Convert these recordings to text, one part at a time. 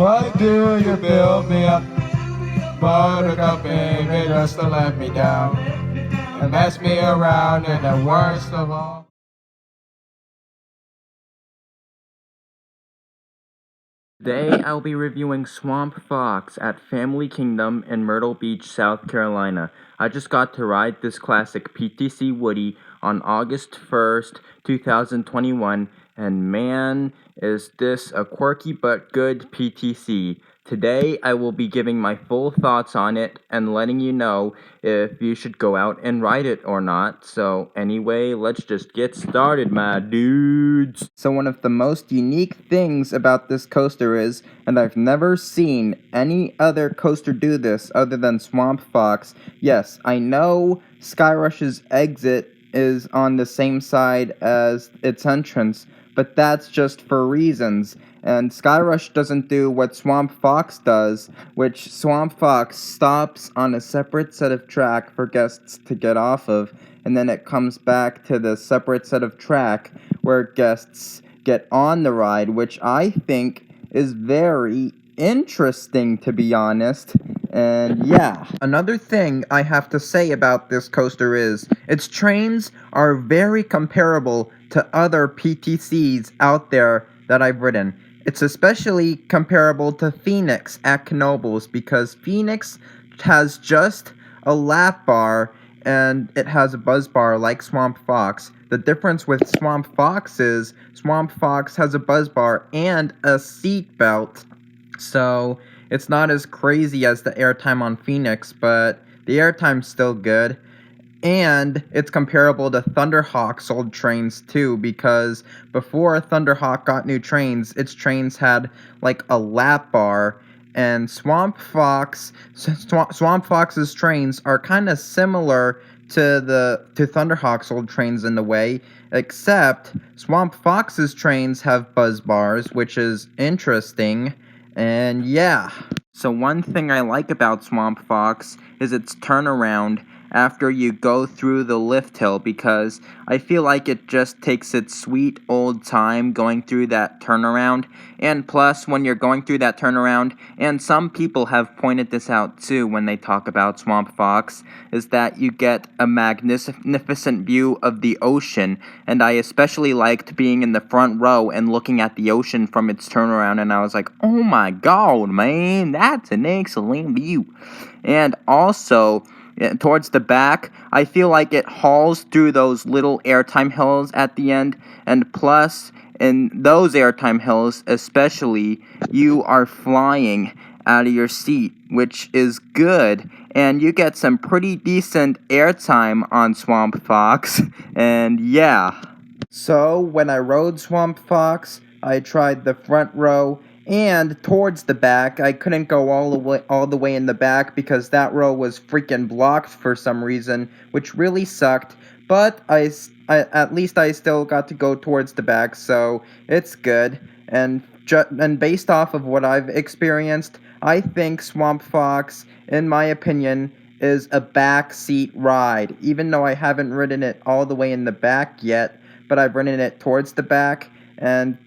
Why do you build me up? Buttercup, baby, just to let me down and mess me around, and the worst of all. Today I'll be reviewing Swamp Fox at Family Kingdom in Myrtle Beach, South Carolina. I just got to ride this classic PTC Woody on August 1st, 2021, and man, is this a quirky but good PTC. Today I will be giving my full thoughts on it and letting you know if you should go out and ride it or not. So anyway, let's just get started, my dudes. So one of the most unique things about this coaster is, and I've never seen any other coaster do this other than Swamp Fox. Yes, I know Skyrush's exit is on the same side as its entrance, but that's just for reasons. And Skyrush doesn't do what Swamp Fox does, which Swamp Fox stops on a separate set of track for guests to get off of, and then it comes back to the separate set of track where guests get on the ride, which I think is very interesting, to be honest. And yeah, another thing I have to say about this coaster is its trains are very comparable to other PTCs out there that I've ridden. It's especially comparable to Phoenix at Knoebels because Phoenix has just a lap bar and it has a buzz bar like Swamp Fox. The difference with Swamp Fox is Swamp Fox has a buzz bar and a seat belt, so it's not as crazy as the airtime on Phoenix, but the airtime's still good. And it's comparable to Thunderhawk's old trains too, because before Thunderhawk got new trains, its trains had like a lap bar, and Swamp Fox's trains are kind of similar to Thunderhawk's old trains in a way, except Swamp Fox's trains have buzz bars, which is interesting. And yeah. So one thing I like about Swamp Fox is its turnaround after you go through the lift hill, because I feel like it just takes its sweet old time going through that turnaround. And plus, when you're going through that turnaround, and some people have pointed this out too when they talk about Swamp Fox, is that you get a magnificent view of the ocean, and I especially liked being in the front row and looking at the ocean from its turnaround, and I was like, oh my god, man, that's an excellent view. And also, towards the back, I feel like it hauls through those little airtime hills at the end, and plus, in those airtime hills especially, you are flying out of your seat, which is good, and you get some pretty decent airtime on Swamp Fox, and yeah. So, when I rode Swamp Fox, I tried the front row and towards the back. I couldn't go all the way in the back because that row was freaking blocked for some reason, which really sucked. But at least I still got to go towards the back, so it's good. And based off of what I've experienced, I think Swamp Fox, in my opinion, is a backseat ride. Even though I haven't ridden it all the way in the back yet, but I've ridden it towards the back, and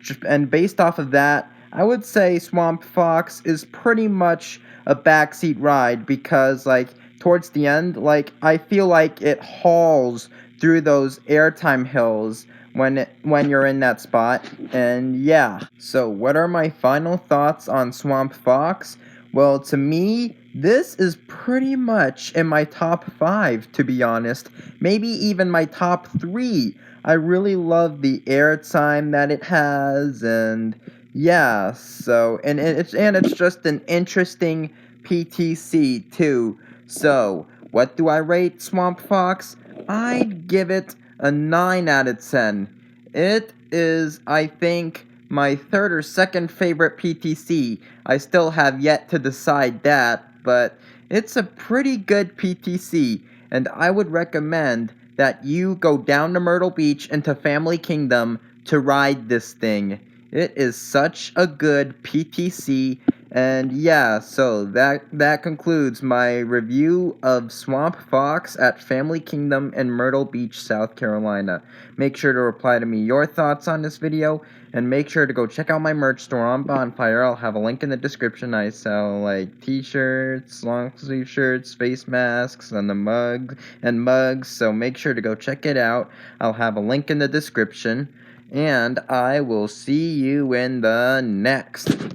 based off of that, I would say Swamp Fox is pretty much a backseat ride because, like, towards the end, like, I feel like it hauls through those airtime hills when you're in that spot, and yeah. So, what are my final thoughts on Swamp Fox? Well, to me, this is pretty much in my top 5, to be honest. Maybe even my top 3. I really love the airtime that it has, and yeah, so, and it's just an interesting PTC too. So, what do I rate Swamp Fox? I'd give it a 9 out of 10. It is, I think, my third or second favorite PTC. I still have yet to decide that, but it's a pretty good PTC, and I would recommend that you go down to Myrtle Beach into Family Kingdom to ride this thing. It is such a good PTC, And yeah, so that concludes my review of Swamp Fox at Family Kingdom in Myrtle Beach, South Carolina. Make sure to reply to me your thoughts on this video, and make sure to go check out my merch store on Bonfire. I'll have a link in the description. I sell like t-shirts, long sleeve shirts, face masks, and mugs, so make sure to go check it out. I'll have a link in the description, and I will see you in the next